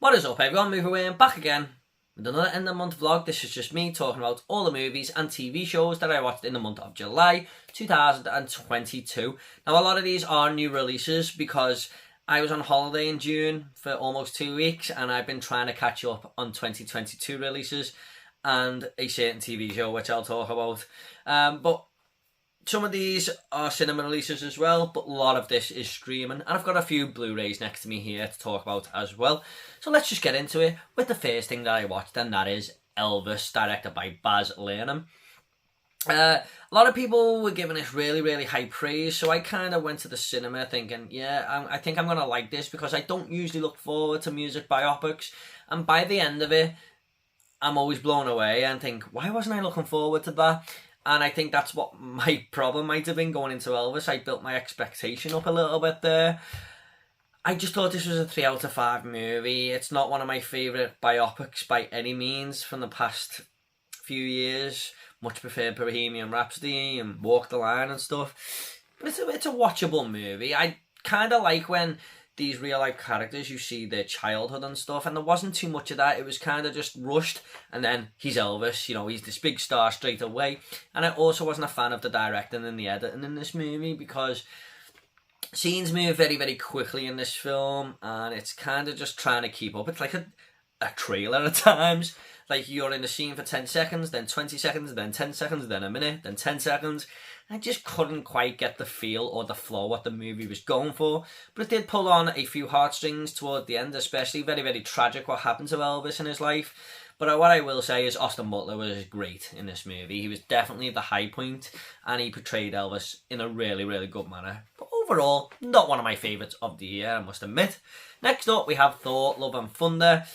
What is up, everyone? Movie Away, back again with another end of the month vlog. This is just me talking about all the movies and TV shows that I watched in the month of July 2022. Now, a lot of these are new releases because I was on holiday in June for almost 2 weeks and I've been trying to catch up on 2022 releases and a certain TV show which I'll talk about. But some of these are cinema releases as well, but a lot of this is streaming. And I've got a few Blu-rays next to me here to talk about as well. So let's just get into it with the first thing that I watched, and that is Elvis, directed by Baz Luhrmann. A lot of people were giving this really high praise, so I kind of went to the cinema thinking, yeah, I think I'm going to like this, because I don't usually look forward to music biopics. And by the end of it, I'm always blown away and think, why wasn't I looking forward to that? And I think that's what my problem might have been going into Elvis. I built my expectation up a little bit there. I just thought this was a 3 out of 5 movie. It's not one of my favourite biopics by any means from the past few years. Much prefer Bohemian Rhapsody and Walk the Line and stuff. But it's a watchable movie. I kind of like when these real life characters, you see their childhood and stuff, and there wasn't too much of that. It was kind of just rushed, and then he's Elvis, you know, he's this big star straight away. And I also wasn't a fan of the directing and the editing in this movie, because scenes move very quickly in this film, and it's kind of just trying to keep up. It's like a trailer at times. Like, you're in the scene for 10 seconds, then 20 seconds, then 10 seconds, then a minute, then 10 seconds. I just couldn't quite get the feel or the flow what the movie was going for. But it did pull on a few heartstrings toward the end, especially very tragic what happened to Elvis in his life. But what I will say is Austin Butler was great in this movie. He was definitely the high point, and he portrayed Elvis in a really good manner. But overall, not one of my favourites of the year, I must admit. Next up, we have Thor: Love and Thunder.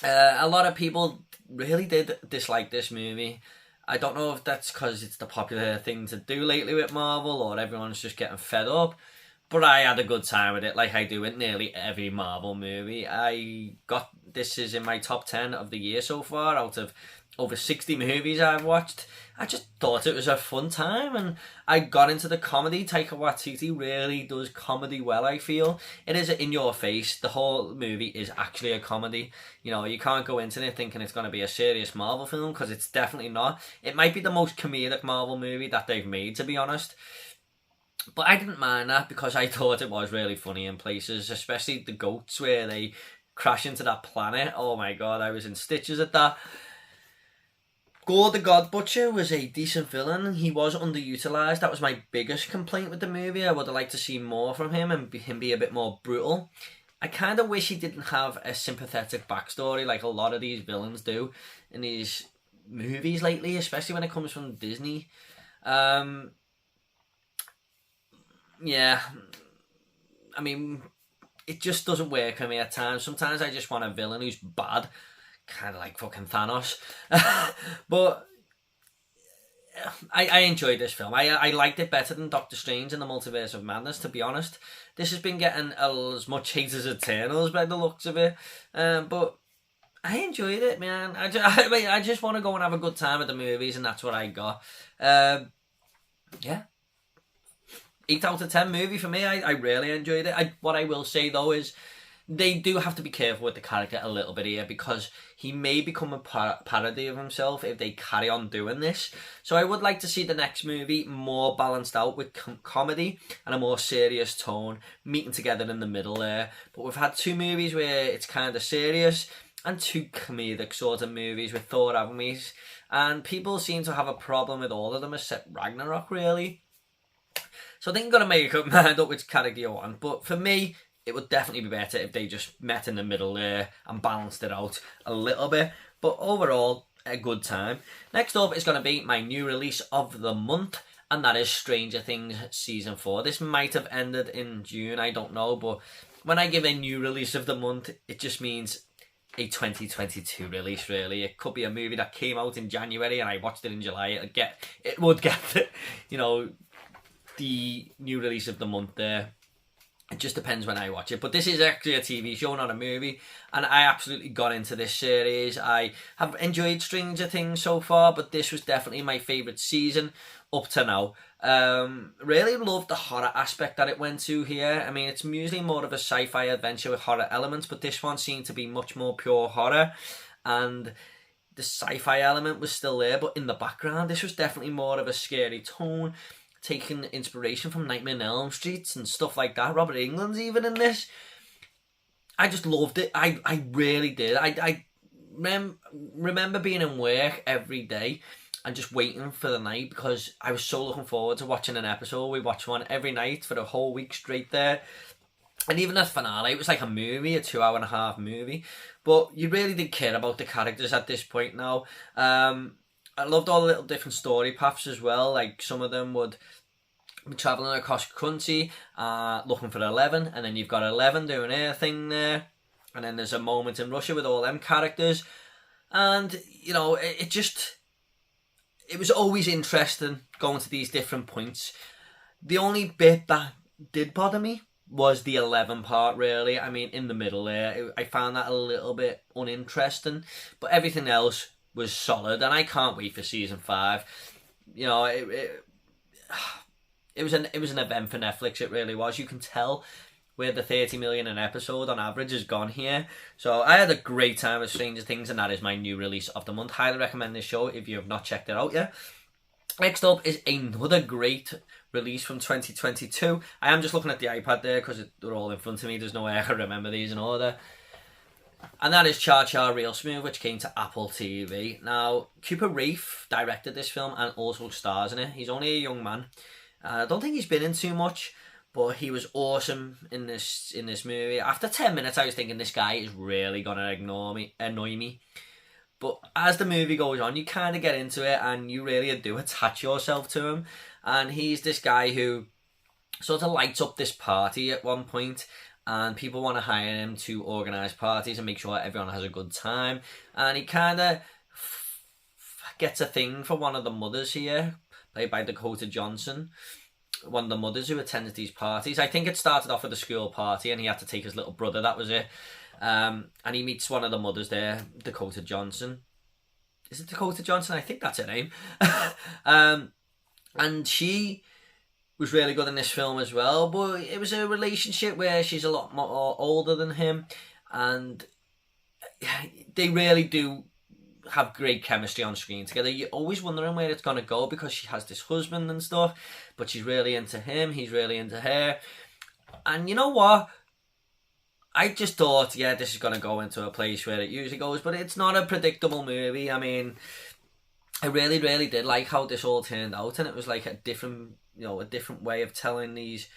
A lot of people really did dislike this movie. I don't know if that's because it's the popular thing to do lately with Marvel, or everyone's just getting fed up. But I had a good time with it, like I do with nearly every Marvel movie. This is in my top 10 of the year so far, out of over 60 movies I've watched. I just thought it was a fun time, and I got into the comedy. Taika Waititi really does comedy well, I feel. It is in your face. The whole movie is actually a comedy. You know, you can't go into it thinking it's going to be a serious Marvel film, because it's definitely not. It might be the most comedic Marvel movie that they've made, to be honest. But I didn't mind that, because I thought it was really funny in places, especially the goats where they crash into that planet. Oh my god, I was in stitches at that. Gore the God Butcher was a decent villain. He was underutilised. That was my biggest complaint with the movie. I would have liked to see more from him and him be a bit more brutal. I kind of wish he didn't have a sympathetic backstory like a lot of these villains do in these movies lately, especially when it comes from Disney. Yeah, I mean, it just doesn't work for me at times. Sometimes I just want a villain who's bad, kind of like fucking Thanos. But I enjoyed this film. I liked it better than Doctor Strange in the Multiverse of Madness, to be honest. This has been getting as much hate as Eternals by the looks of it. But I enjoyed it, man. I just want to go and have a good time at the movies, and that's what I got. Yeah. 8 out of 10 movie for me. I really enjoyed it. What I will say though is they do have to be careful with the character a little bit here, because he may become a parody of himself if they carry on doing this. So I would like to see the next movie more balanced out with comedy and a more serious tone meeting together in the middle there. But we've had 2 movies where it's kind of serious and 2 comedic sort of movies with Thor, haven't we? And people seem to have a problem with all of them except Ragnarok, really. So I think you've got to make up mind up which character you want. But for me, it would definitely be better if they just met in the middle there and balanced it out a little bit. But overall, a good time. Next up is going to be my new release of the month, and that is Stranger Things Season 4. This might have ended in June, I don't know. But when I give a new release of the month, it just means a 2022 release, really. It could be a movie that came out in January and I watched it in July. It would get the new release of the month there. It just depends when I watch it. But this is actually a TV show, not a movie. And I absolutely got into this series. I have enjoyed Stranger Things so far, but this was definitely my favourite season up to now. Really loved the horror aspect that it went to here. I mean, it's usually more of a sci-fi adventure with horror elements, but this one seemed to be much more pure horror, and the sci-fi element was still there, but in the background, this was definitely more of a scary tone, taking inspiration from Nightmare on Elm Street and stuff like that. Robert Englund's even in this. I just loved it. I really did. I remember being in work every day and just waiting for the night because I was so looking forward to watching an episode. We watched one every night for a whole week straight there. And even the finale, it was like a movie, a 2.5-hour movie. But you really did care about the characters at this point now. I loved all the little different story paths as well. Like some of them would be travelling across the country, looking for 11. And then you've got 11 doing their thing there. And then there's a moment in Russia with all them characters. And, you know, it was always interesting going to these different points. The only bit that did bother me was the 11 part, really. I mean, in the middle there, I found that a little bit uninteresting. But everything else was solid, and I can't wait for season 5. You know, it was an event for Netflix. It really was. You can tell where the 30 million an episode on average has gone here. So I had a great time with Stranger Things, and that is my new release of the month. Highly recommend this show if you have not checked it out yet. Next up is another great release from 2022. I am just looking at the iPad there because they're all in front of me. There's no way I can remember these in order. And that is Cha Cha Real Smooth, which came to Apple TV. Now, Cooper Reef directed this film and also stars in it. He's only a young man. I don't think he's been in too much, but he was awesome in this movie. After 10 minutes, I was thinking this guy is really gonna annoy me. But as the movie goes on, you kind of get into it, and you really do attach yourself to him. And he's this guy who sort of lights up this party at one point, and people want to hire him to organise parties and make sure everyone has a good time. And he kind of gets a thing for one of the mothers here, played by Dakota Johnson. One of the mothers who attended these parties. I think it started off with a school party and he had to take his little brother, that was it. And he meets one of the mothers there, Dakota Johnson. Is it Dakota Johnson? I think that's her name. And she was really good in this film as well, but it was a relationship where she's a lot more older than him, and they really do have great chemistry on screen together. You're always wondering where it's going to go because she has this husband and stuff, but she's really into him, he's really into her. And you know what? I just thought, yeah, this is going to go into a place where it usually goes, but it's not a predictable movie. I mean, I really, really did like how this all turned out, and it was like a different way of telling these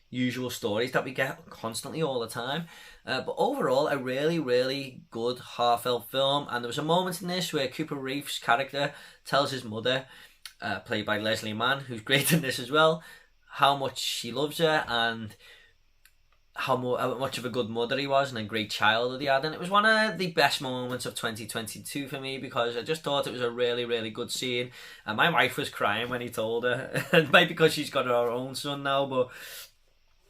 usual stories that we get constantly all the time. But overall, a really, really good heartfelt film. And there was a moment in this where Cooper Reef's character tells his mother, played by Leslie Mann, who's great in this as well, how much she loves her and how much of a good mother he was and a great childhood he had. And it was one of the best moments of 2022 for me because I just thought it was a really, really good scene. And my wife was crying when he told her. It might be because she's got her own son now, but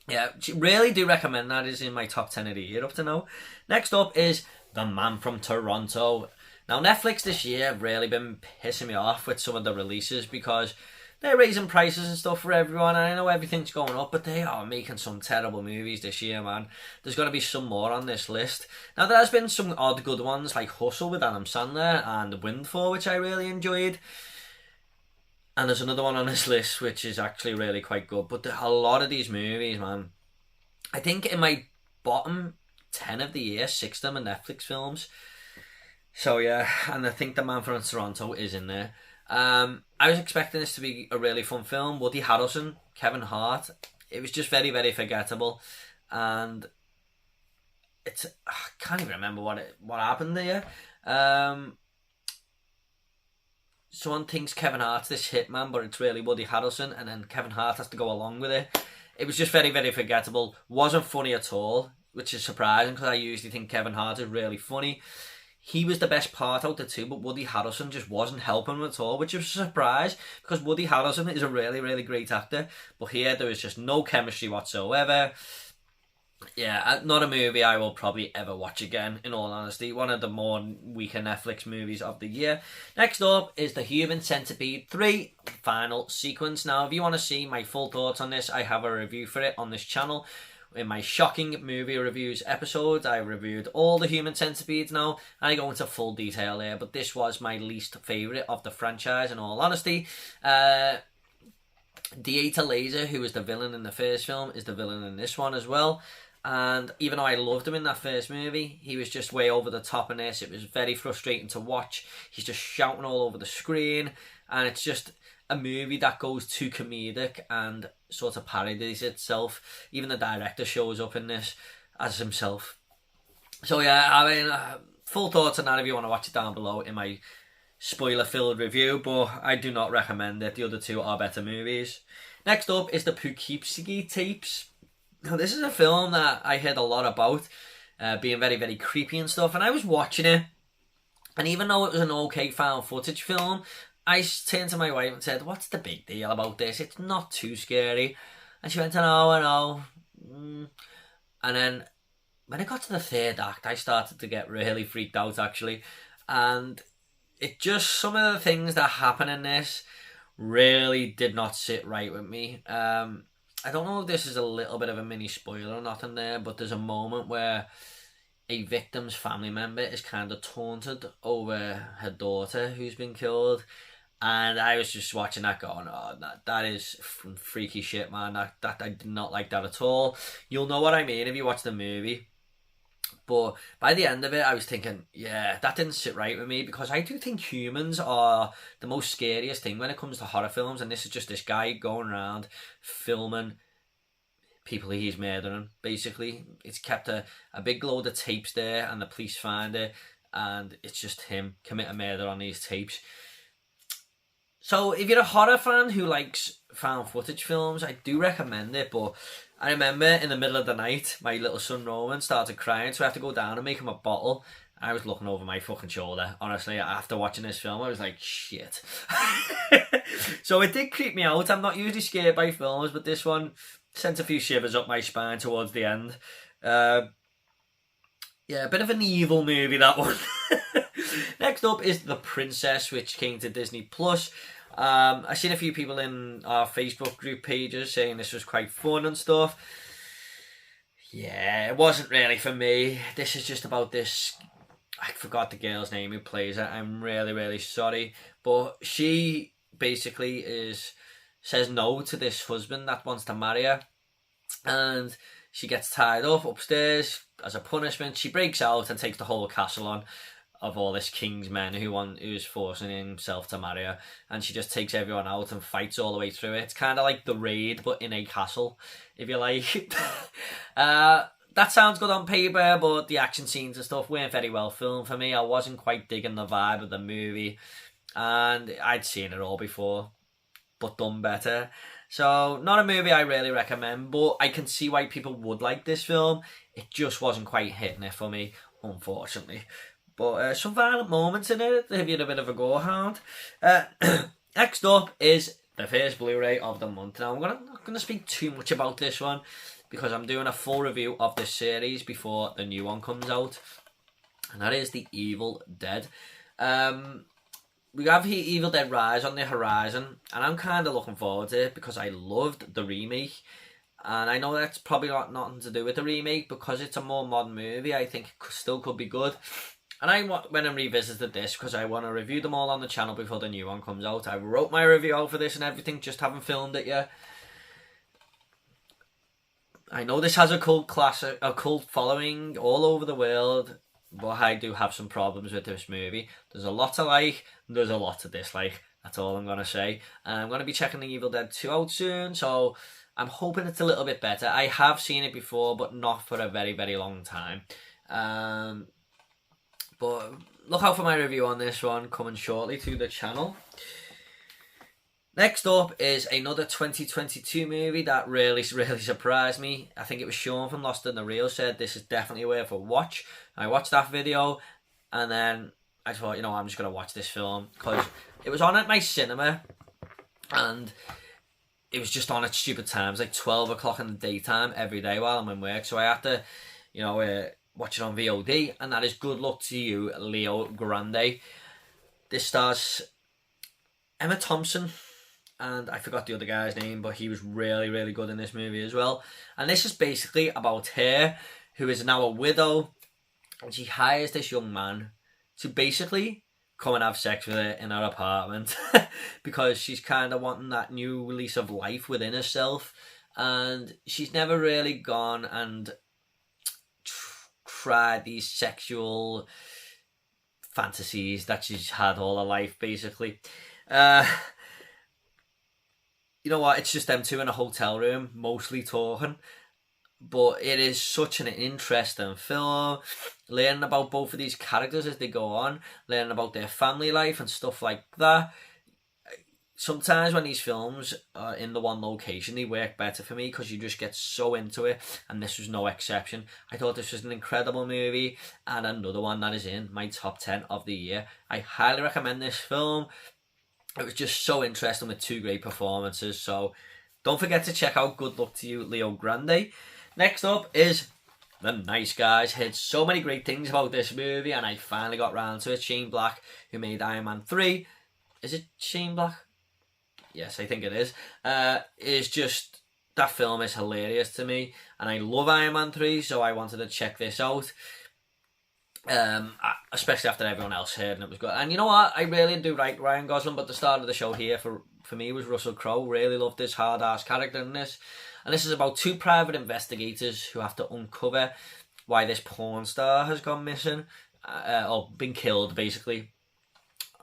yeah, really do recommend that. It's in my top 10 of the year up to now. Next up is The Man from Toronto. Now, Netflix this year have really been pissing me off with some of the releases because they're raising prices and stuff for everyone, and I know everything's going up, but they are making some terrible movies this year, man. There's going to be some more on this list. Now, there has been some odd good ones, like Hustle with Adam Sandler and Windfall, which I really enjoyed. And there's another one on this list, which is actually really quite good. But a lot of these movies, man, I think in my bottom 10 of the year, 6 of them are Netflix films. So, yeah, and I think The Man from Toronto is in there. I was expecting this to be a really fun film. Woody Harrelson, Kevin Hart. It was just very, very forgettable. And I can't even remember what happened there. Someone thinks Kevin Hart's this hitman, but it's really Woody Harrelson, and then Kevin Hart has to go along with it. It was just very, very forgettable. Wasn't funny at all, which is surprising because I usually think Kevin Hart is really funny. He was the best part out of the two, but Woody Harrelson just wasn't helping him at all, which was a surprise because Woody Harrelson is a really, really great actor. But here there was just no chemistry whatsoever. Yeah, not a movie I will probably ever watch again, in all honesty. One of the more weaker Netflix movies of the year. Next up is the Human Centipede 3 final sequence. Now, if you want to see my full thoughts on this, I have a review for it on this channel. In my shocking movie reviews episode, I reviewed all the Human Centipedes now, and I go into full detail there, but this was my least favourite of the franchise, in all honesty. Dieter Laser, who was the villain in the first film, is the villain in this one as well. And even though I loved him in that first movie, he was just way over the top in this. It was very frustrating to watch. He's just shouting all over the screen, and it's just a movie that goes too comedic and sort of parodies itself. Even the director shows up in this as himself. So yeah, I mean, full thoughts on that if you want to watch it down below in my spoiler-filled review, but I do not recommend it. The other two are better movies. Next up is the Pookiepsigi Tapes. Now, this is a film that I heard a lot about, being very, very creepy and stuff, and I was watching it, and even though it was an okay found footage film, I turned to my wife and said, what's the big deal about this? It's not too scary. And she went, I know. And then, when it got to the third act, I started to get really freaked out, actually, and it just, some of the things that happen in this really did not sit right with me. I don't know if this is a little bit of a mini spoiler or not in there, but there's a moment where a victim's family member is kind of taunted over her daughter who's been killed. And I was just watching that going, oh, that is freaky shit, man. That I did not like that at all. You'll know what I mean if you watch the movie. But by the end of it, I was thinking, yeah, that didn't sit right with me, because I do think humans are the most scariest thing when it comes to horror films, and this is just this guy going around filming people he's murdering, basically. It's kept a big load of tapes there, and the police find it, and it's just him committing murder on these tapes. So if you're a horror fan who likes found footage films, I do recommend it, but I remember in the middle of the night, my little son Roman started crying, so I had to go down and make him a bottle. I was looking over my fucking shoulder, honestly, after watching this film. I was like, shit. So it did creep me out. I'm not usually scared by films, but this one sent a few shivers up my spine towards the end. Yeah, a bit of an evil movie, that one. Next up is The Princess, which came to Disney+. I've seen a few people in our Facebook group pages saying this was quite fun and stuff. Yeah, it wasn't really for me. This is just about this, I forgot the girl's name who plays it. I'm really, really sorry. But she basically says no to this husband that wants to marry her. And she gets tied up upstairs as a punishment. She breaks out and takes the whole castle on of all this king's men who's forcing himself to marry her, and she just takes everyone out and fights all the way through it. It's kind of like The Raid, but in a castle, if you like. That sounds good on paper, but the action scenes and stuff weren't very well filmed for me. I wasn't quite digging the vibe of the movie, and I'd seen it all before, but done better. So, not a movie I really recommend, but I can see why people would like this film. It just wasn't quite hitting it for me, unfortunately. But some violent moments in it, if you're a bit of a gore-hound. Next up is the first Blu-ray of the month. Now, I'm not going to speak too much about this one, because I'm doing a full review of this series before the new one comes out. And that is The Evil Dead. We have Evil Dead Rise on the horizon, and I'm kind of looking forward to it, because I loved the remake. And I know that's probably got nothing to do with the remake, because it's a more modern movie. I think it still could be good. And I went and revisited this because I want to review them all on the channel before the new one comes out. I wrote my review out for this and everything, just haven't filmed it yet. I know this has a cult following all over the world, but I do have some problems with this movie. There's a lot to like, and there's a lot to dislike. That's all I'm going to say. And I'm going to be checking The Evil Dead 2 out soon, so I'm hoping it's a little bit better. I have seen it before, but not for a very, very long time. But look out for my review on this one coming shortly to the channel. Next up is another 2022 movie that really, really surprised me. I think it was Sean from Lost in the Reel said this is definitely worth a watch. I watched that video and then I thought, you know, I'm just going to watch this film because it was on at my cinema, and it was just on at stupid times, like 12 o'clock in the daytime every day while I'm in work. So I had to, watch it on VOD, and that is Good Luck to You, Leo Grande. This stars Emma Thompson, and I forgot the other guy's name, but he was really, really good in this movie as well. And this is basically about her, who is now a widow, and she hires this young man to basically come and have sex with her in her apartment because she's kind of wanting that new release of life within herself, and she's never really gone and tried these sexual fantasies that she's had all her life, basically. You know what, it's just them two in a hotel room, mostly talking. But it is such an interesting film, learning about both of these characters as they go on, learning about their family life and stuff like that. Sometimes when these films are in the one location, they work better for me because you just get so into it, and this was no exception. I thought this was an incredible movie, and another one that is in my top 10 of the year. I highly recommend this film. It was just so interesting with two great performances. So don't forget to check out Good Luck to You, Leo Grande. Next up is The Nice Guys. Heard so many great things about this movie, and I finally got round to it. Shane Black, who made Iron Man 3. Is it Shane Black? Yes, I think it is. Is just, that film is hilarious to me, and I love Iron Man 3, so I wanted to check this out. Especially after everyone else heard, and it was good. And you know what, I really do like Ryan Gosling, but the start of the show here for me was Russell Crowe. Really loved this hard-ass character in this. And this is about two private investigators who have to uncover why this porn star has gone missing, or been killed, basically.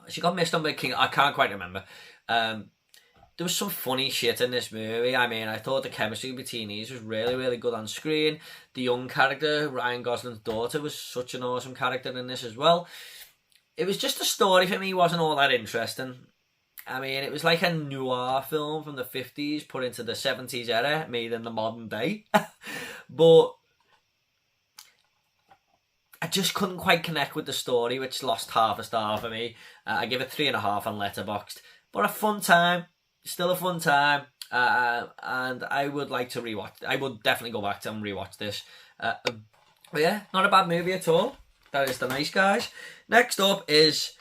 She got missed on by King. I can't quite remember. There was some funny shit in this movie. I mean, I thought the chemistry between these was really, really good on screen. The young character, Ryan Gosling's daughter, was such an awesome character in this as well. It was just, the story for me wasn't all that interesting. I mean, it was like a noir film from the 50s put into the 70s era, made in the modern day. But I just couldn't quite connect with the story, which lost half a star for me. I give it 3.5 on Letterboxd. But a fun time. Still a fun time, and I would like to rewatch. I would definitely go back to and rewatch this. But yeah, not a bad movie at all. That is The Nice Guys. Next up is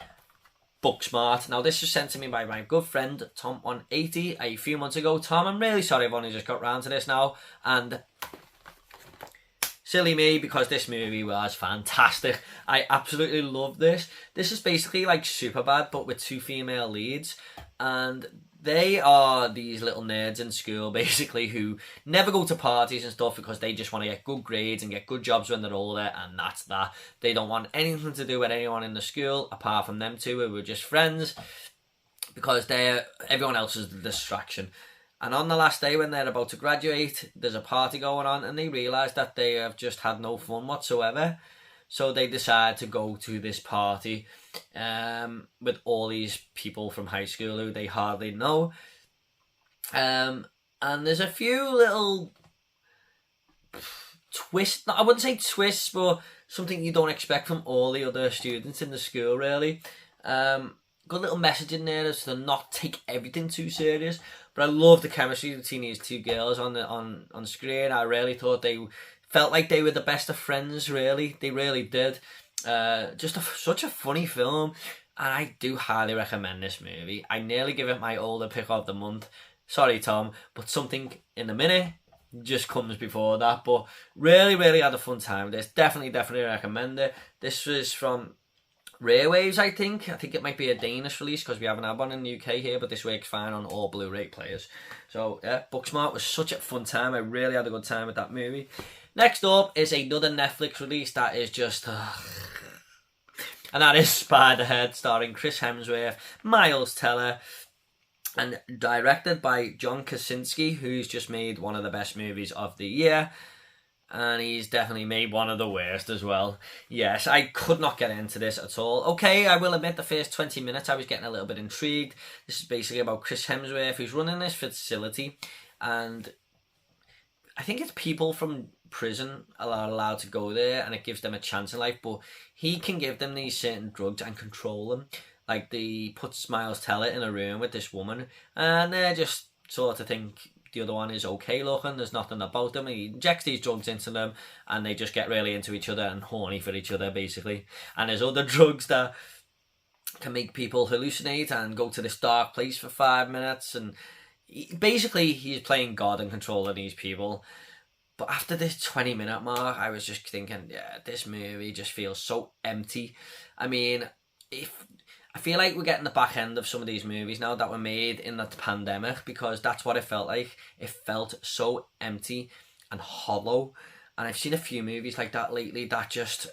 Booksmart. Now, this was sent to me by my good friend Tom180 a few months ago. Tom, I'm really sorry I've only just got round to this now, and silly me, because this movie was fantastic. I absolutely love this. This is basically like Superbad, but with two female leads, and they are these little nerds in school, basically, who never go to parties and stuff because they just want to get good grades and get good jobs when they're older, and that's that. They don't want anything to do with anyone in the school apart from them two, who are just friends, because everyone else is the distraction. And on the last day, when they're about to graduate, there's a party going on, and they realise that they have just had no fun whatsoever. So they decide to go to this party with all these people from high school who they hardly know. And there's a few little twists, I wouldn't say twists, but something you don't expect from all the other students in the school, really. Good little message in there is to not take everything too serious. But I love the chemistry between these two girls on screen. I really thought they felt like they were the best of friends, really. They really did. Such a funny film. And I do highly recommend this movie. I nearly give it my older pick of the month. Sorry, Tom, but something in a minute just comes before that. But really, really had a fun time with this. Definitely recommend it. This was from Rare Waves, I think. I think it might be a Danish release because we haven't had one in the UK here, but this works fine on all Blu-ray players. So, yeah, Booksmart was such a fun time. I really had a good time with that movie. Next up is another Netflix release that is just... and that is Spiderhead, starring Chris Hemsworth, Miles Teller, and directed by John Krasinski, who's just made one of the best movies of the year. And he's definitely made one of the worst as well. Yes, I could not get into this at all. Okay, I will admit the first 20 minutes I was getting a little bit intrigued. This is basically about Chris Hemsworth, who's running this facility. And I think it's people from prison are allowed to go there, and it gives them a chance in life. But he can give them these certain drugs and control them. Like, they put Miles Teller in a room with this woman, and they're just sort of think the other one is okay looking. There's nothing about them. He injects these drugs into them and they just get really into each other and horny for each other, basically. And there's other drugs that can make people hallucinate and go to this dark place for 5 minutes. And basically, he's playing God and controlling these people. But after this 20-minute mark, I was just thinking, yeah, this movie just feels so empty. I mean, I feel like we're getting the back end of some of these movies now that were made in the pandemic, because that's what it felt like. It felt so empty and hollow. And I've seen a few movies like that lately that just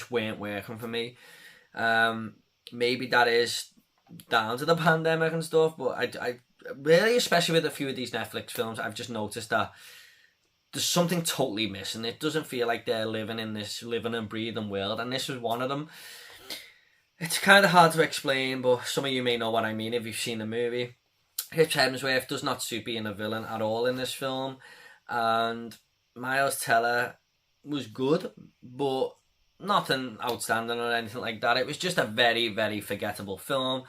weren't working for me. Maybe that is down to the pandemic and stuff, but I really, especially with a few of these Netflix films, I've just noticed that there's something totally missing. It doesn't feel like they're living in this living and breathing world, and this was one of them. It's kind of hard to explain, but some of you may know what I mean if you've seen the movie. Chris Hemsworth does not suit being a villain at all in this film, and Miles Teller was good, but nothing outstanding or anything like that. It was just a very, very forgettable film.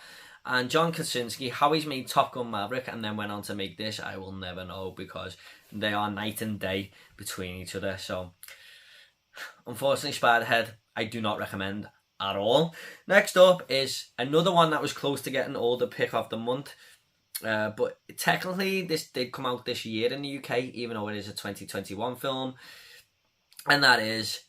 And John Krasinski, how he's made Top Gun Maverick and then went on to make this, I will never know, because they are night and day between each other. So, unfortunately, Spiderhead, I do not recommend at all. Next up is another one that was close to getting older pick of the month. But technically, this did come out this year in the UK, even though it is a 2021 film. And that is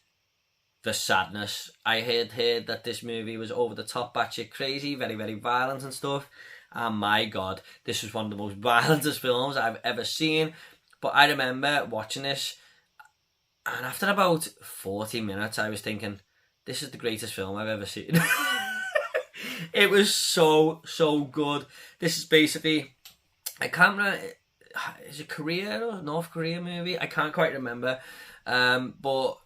The Sadness. I heard that this movie was over the top, batshit crazy, very, very violent and stuff. And my God, this was one of the most violentest films I've ever seen. But I remember watching this, and after about 40 minutes, I was thinking, this is the greatest film I've ever seen. It was so, so good. This is basically, I can't remember, is it Korea or North Korea movie? I can't quite remember. But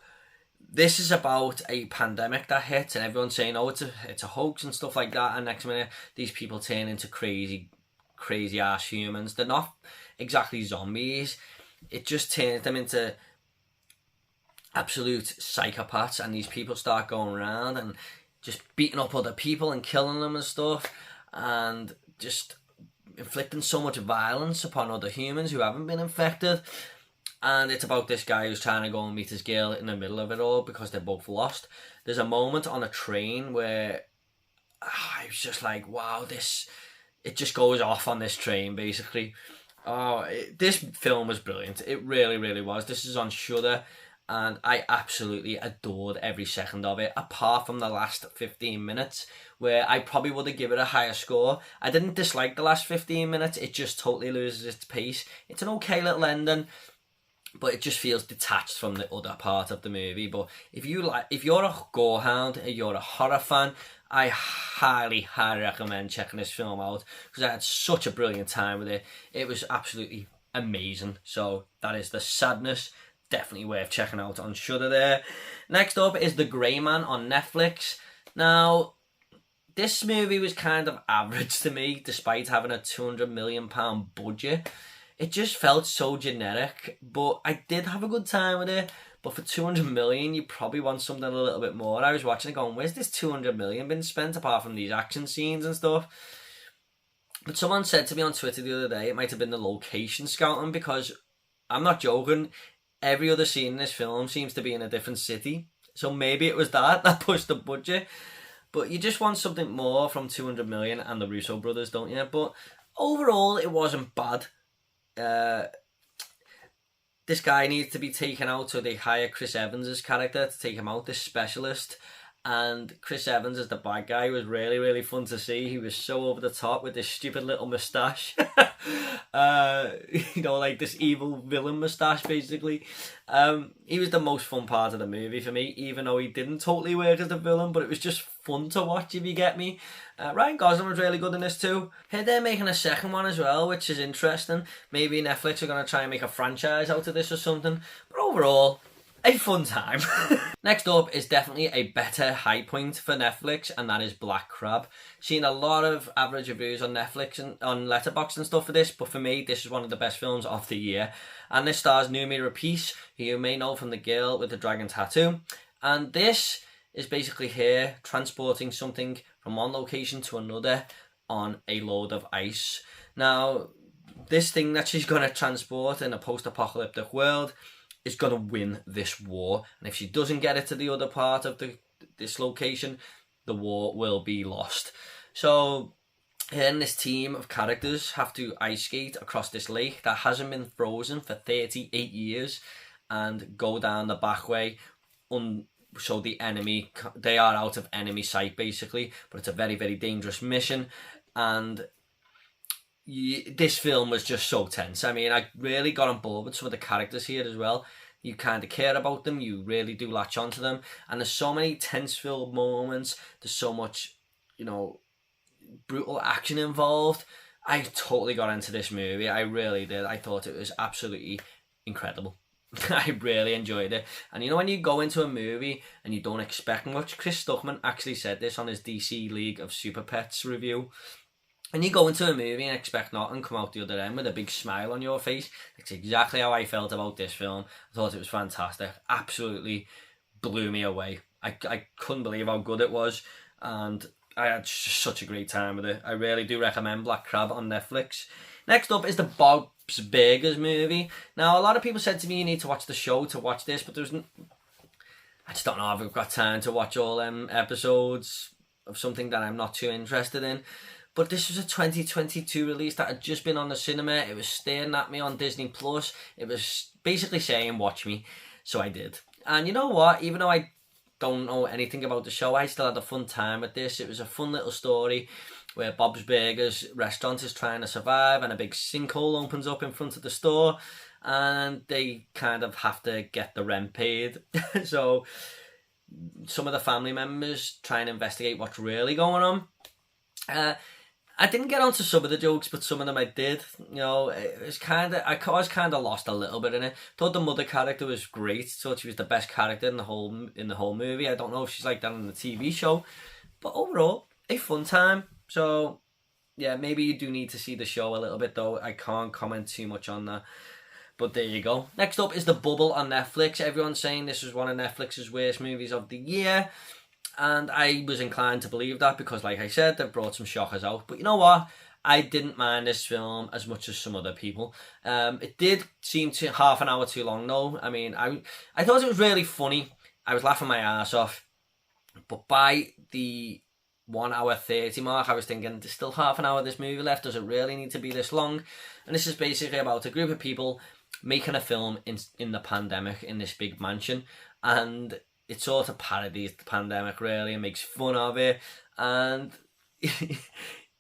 this is about a pandemic that hits, and everyone's saying, oh, it's a hoax and stuff like that. And next minute, these people turn into crazy ass humans. They're not exactly zombies. It just turns them into absolute psychopaths, and these people start going around and just beating up other people and killing them and stuff, and just inflicting so much violence upon other humans who haven't been infected. And it's about this guy who's trying to go and meet his girl in the middle of it all because they're both lost. There's a moment on a train where I was just like, wow, it just goes off on this train, basically. This film was brilliant. It really, really was. This is on Shudder, and I absolutely adored every second of it, apart from the last 15 minutes, where I probably would have given it a higher score. I didn't dislike the last 15 minutes. It just totally loses its pace. It's an okay little ending, but it just feels detached from the other part of the movie. But if you're a gore hound, if you're a horror fan, I highly, highly recommend checking this film out, because I had such a brilliant time with it. It was absolutely amazing. So that is The Sadness. Definitely worth checking out on Shudder there. Next up is The Grey Man on Netflix. Now, this movie was kind of average to me, despite having a £200 million budget. It just felt so generic, but I did have a good time with it. But for 200 million, you probably want something a little bit more. I was watching it going, where's this 200 million been spent apart from these action scenes and stuff? But someone said to me on Twitter the other day, it might have been the location scouting, because I'm not joking, every other scene in this film seems to be in a different city. So maybe it was that pushed the budget. But you just want something more from 200 million and the Russo brothers, don't you? But overall, it wasn't bad. This guy needs to be taken out, so they hire Chris Evans' character to take him out, this specialist. And Chris Evans as the bad guy was really, really fun to see. He was so over the top with this stupid little moustache. Like this evil villain moustache, basically. He was the most fun part of the movie for me, even though he didn't totally work as the villain, but it was just fun to watch, if you get me. Ryan Gosling was really good in this too. Heard they're making a second one as well, which is interesting. Maybe Netflix are going to try and make a franchise out of this or something. But overall, a fun time. Next up is definitely a better high point for Netflix, and that is Black Crab. Seen a lot of average reviews on Netflix and on Letterboxd and stuff for this, but for me, this is one of the best films of the year. And this stars Noomi Rapace, who you may know from The Girl with the Dragon Tattoo. And this is basically her transporting something from one location to another on a load of ice. Now, this thing that she's going to transport in a post-apocalyptic world is going to win this war. And if she doesn't get it to the other part of this location, the war will be lost. So her and this team of characters have to ice skate across this lake that hasn't been frozen for 38 years and go down the back way so the enemy, they are out of enemy sight basically, but it's a very, very dangerous mission. And this film was just so tense. I mean, I really got on board with some of the characters here as well. You kind of care about them, you really do latch onto them, and there's so many tense-filled moments, there's so much, you know, brutal action involved. I totally got into this movie, I really did. I thought it was absolutely incredible. I really enjoyed it. And you know, when you go into a movie and you don't expect much, Chris Stuckman actually said this on his DC League of Super Pets review. When you go into a movie and expect nothing, come out the other end with a big smile on your face, that's exactly how I felt about this film. I thought it was fantastic. Absolutely blew me away. I couldn't believe how good it was, and I had such a great time with it. I really do recommend Black Crab on Netflix. Next up is the Bob's Burgers movie. Now, a lot of people said to me you need to watch the show to watch this, but I just don't know if I've got time to watch all episodes of something that I'm not too interested in. But this was a 2022 release that had just been on the cinema. It was staring at me on Disney Plus. It was basically saying, watch me. So I did. And you know what? Even though I don't know anything about the show, I still had a fun time with this. It was a fun little story where Bob's Burgers restaurant is trying to survive and a big sinkhole opens up in front of the store and they kind of have to get the rent paid. So some of the family members try and investigate what's really going on. I didn't get onto some of the jokes, but some of them I did. You know, it was I was kind of lost a little bit in it. Thought the mother character was great. Thought she was the best character in the whole movie. I don't know if she's like that in the TV show, but overall, a fun time. So yeah, maybe you do need to see the show a little bit though. I can't comment too much on that. But there you go. Next up is The Bubble on Netflix. Everyone's saying this was one of Netflix's worst movies of the year. And I was inclined to believe that because, like I said, they've brought some shockers out. But you know what? I didn't mind this film as much as some other people. It did seem to half an hour too long, though. I mean, I thought it was really funny. I was laughing my ass off. But by the 1 hour 30 mark, I was thinking, there's still half an hour of this movie left. Does it really need to be this long? And this is basically about a group of people making a film in the pandemic in this big mansion. And it sort of parodies the pandemic, really, and makes fun of it. And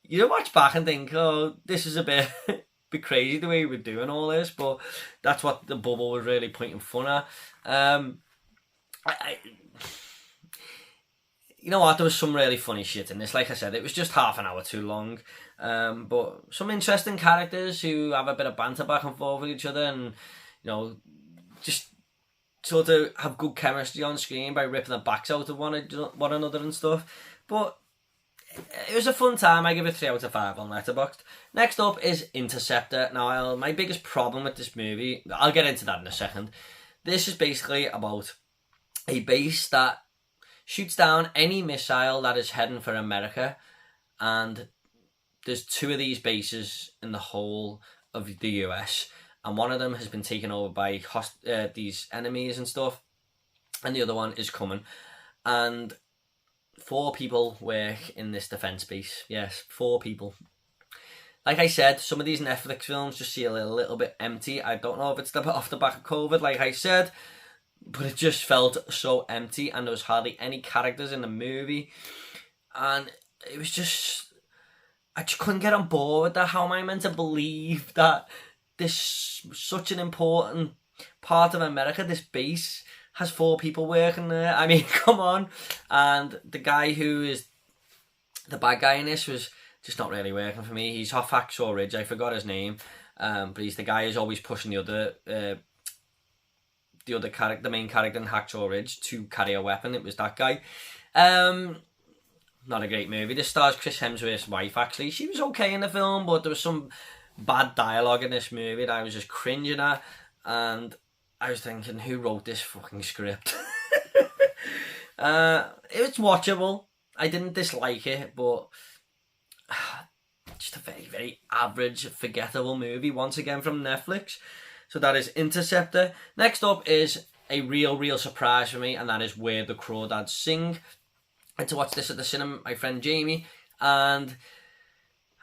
you watch back and think, oh, this is a bit crazy the way we're doing all this, but that's what The Bubble was really pointing fun at. You know what, there was some really funny shit in this. Like I said, it was just half an hour too long. But some interesting characters who have a bit of banter back and forth with each other and, you know, just sort of have good chemistry on screen by ripping the backs out of one another and stuff. But it was a fun time. I give it 3 out of 5 on Letterboxd. Next up is Interceptor. Now, my biggest problem with this movie, I'll get into that in a second. This is basically about a base that shoots down any missile that is heading for America. And there's 2 of these bases in the whole of the US. And one of them has been taken over by these enemies and stuff. And the other one is coming. And 4 people work in this defence base. Yes, 4 people. Like I said, some of these Netflix films just feel a little bit empty. I don't know if it's off the back of COVID, like I said. But it just felt so empty. And there was hardly any characters in the movie. And it was just... I just couldn't get on board with that. How am I meant to believe that this such an important part of America, this base, has 4 people working there? I mean, come on. And the guy who is the bad guy in this was just not really working for me. He's off Hacksaw Ridge. I forgot his name. But he's the guy who's always pushing the other character, the main character in Hacksaw Ridge, to carry a weapon. It was that guy. Not a great movie. This stars Chris Hemsworth's wife, actually. She was okay in the film, but there was some bad dialogue in this movie that I was just cringing at. And I was thinking, who wrote this fucking script? It was watchable. I didn't dislike it, but just a very, very average, forgettable movie, once again from Netflix. So that is Interceptor. Next up is a real surprise for me, and that is Where the Crawdads Sing. I had to watch this at the cinema, my friend Jamie, and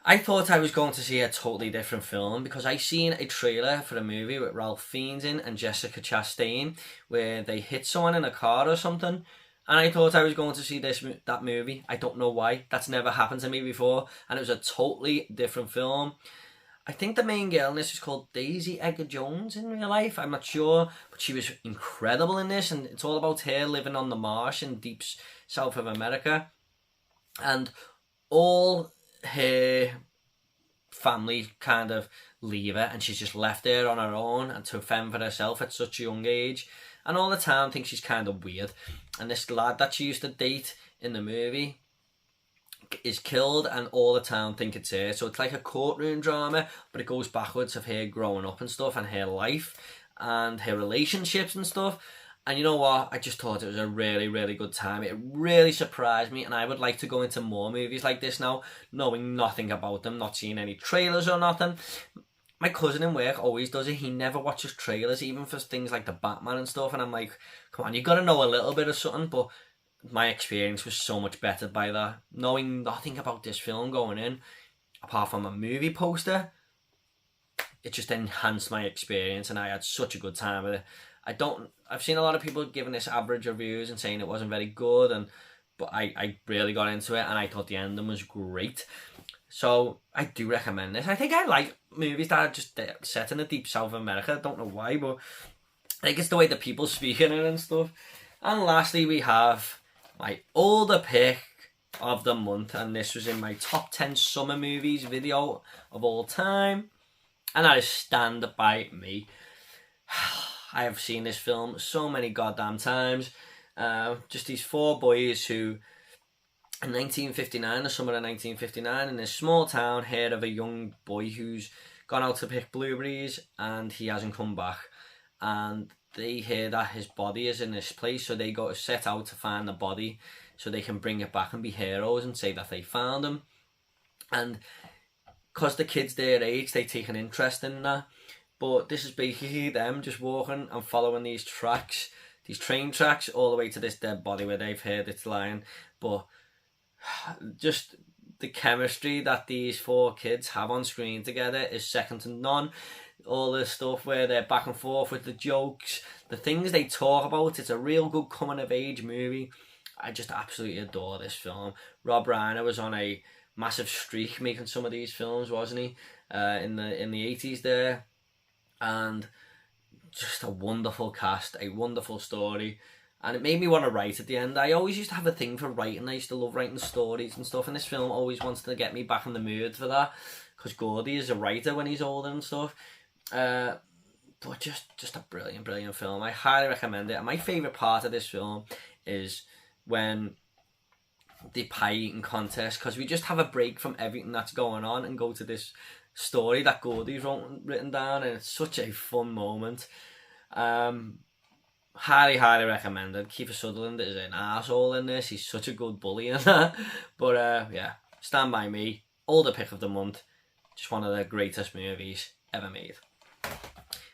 I thought I was going to see a totally different film because I seen a trailer for a movie with Ralph Fiennes in and Jessica Chastain where they hit someone in a car or something, and I thought I was going to see that movie. I don't know why. That's never happened to me before, and it was a totally different film. I think the main girl in this is called Daisy Edgar Jones in real life. I'm not sure, but she was incredible in this, and it's all about her living on the marsh in deep south of America, and all her family kind of leave her, and she's just left there on her own and to fend for herself at such a young age, and all the town thinks she's kind of weird, and this lad that she used to date in the movie is killed, and all the town think it's her. So it's like a courtroom drama, but it goes backwards of her growing up and stuff, and her life and her relationships and stuff. And you know what? I just thought it was a really good time. It really surprised me, and I would like to go into more movies like this now, knowing nothing about them, not seeing any trailers or nothing. My cousin in work always does it. He never watches trailers, even for things like the Batman and stuff, and I'm like, come on, you got to know a little bit of something. But my experience was so much better by that. Knowing nothing about this film going in, apart from a movie poster, it just enhanced my experience, and I had such a good time with it. I've seen a lot of people giving this average reviews and saying it wasn't very good, but I really got into it, and I thought the ending was great. So I do recommend this. I think I like movies that are just set in the deep south of America. I don't know why, but I think it's the way the people speak in it and stuff. And lastly, we have my older pick of the month, and this was in my top 10 summer movies video of all time, and that is Stand By Me. I have seen this film so many goddamn times. Just these four boys who, in 1959, the summer of 1959, in this small town, heard of a young boy who's gone out to pick blueberries and he hasn't come back. And they hear that his body is in this place, so they go to set out to find the body so they can bring it back and be heroes and say that they found him. And because the kids their age, they take an interest in that. But this is basically them just walking and following these tracks, these train tracks, all the way to this dead body where they've heard it's lying. But just the chemistry that these four kids have on screen together is second to none. All the stuff where they're back and forth with the jokes, the things they talk about, it's a real good coming of age movie. I just absolutely adore this film. Rob Reiner was on a massive streak making some of these films, wasn't he? In the 80s there. And just a wonderful cast, a wonderful story, and it made me want to write at the end. I always used to have a thing for writing. I used to love writing stories and stuff, and this film always wants to get me back in the mood for that, because Gordy is a writer when he's older and stuff. But just a brilliant film. I highly recommend it. And my favourite part of this film is when the pie eating contest, because we just have a break from everything that's going on and go to this story that Gordy's written down, and it's such a fun moment. Highly recommended. Kiefer Sutherland is an arsehole in this. He's such a good bully in that. But yeah, Stand By Me, older pick of the month. Just one of the greatest movies ever made.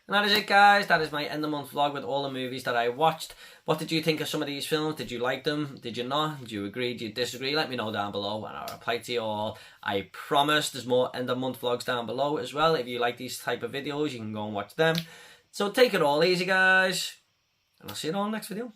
And that is it, guys. That is my end of month vlog with all the movies that I watched. What did you think of some of these films? Did you like them? Did you not? Did you agree? Did you disagree? Let me know down below and I'll reply to you all. I promise there's more end of month vlogs down below as well. If you like these type of videos, you can go and watch them. So take it all easy, guys. And I'll see you all in the next video.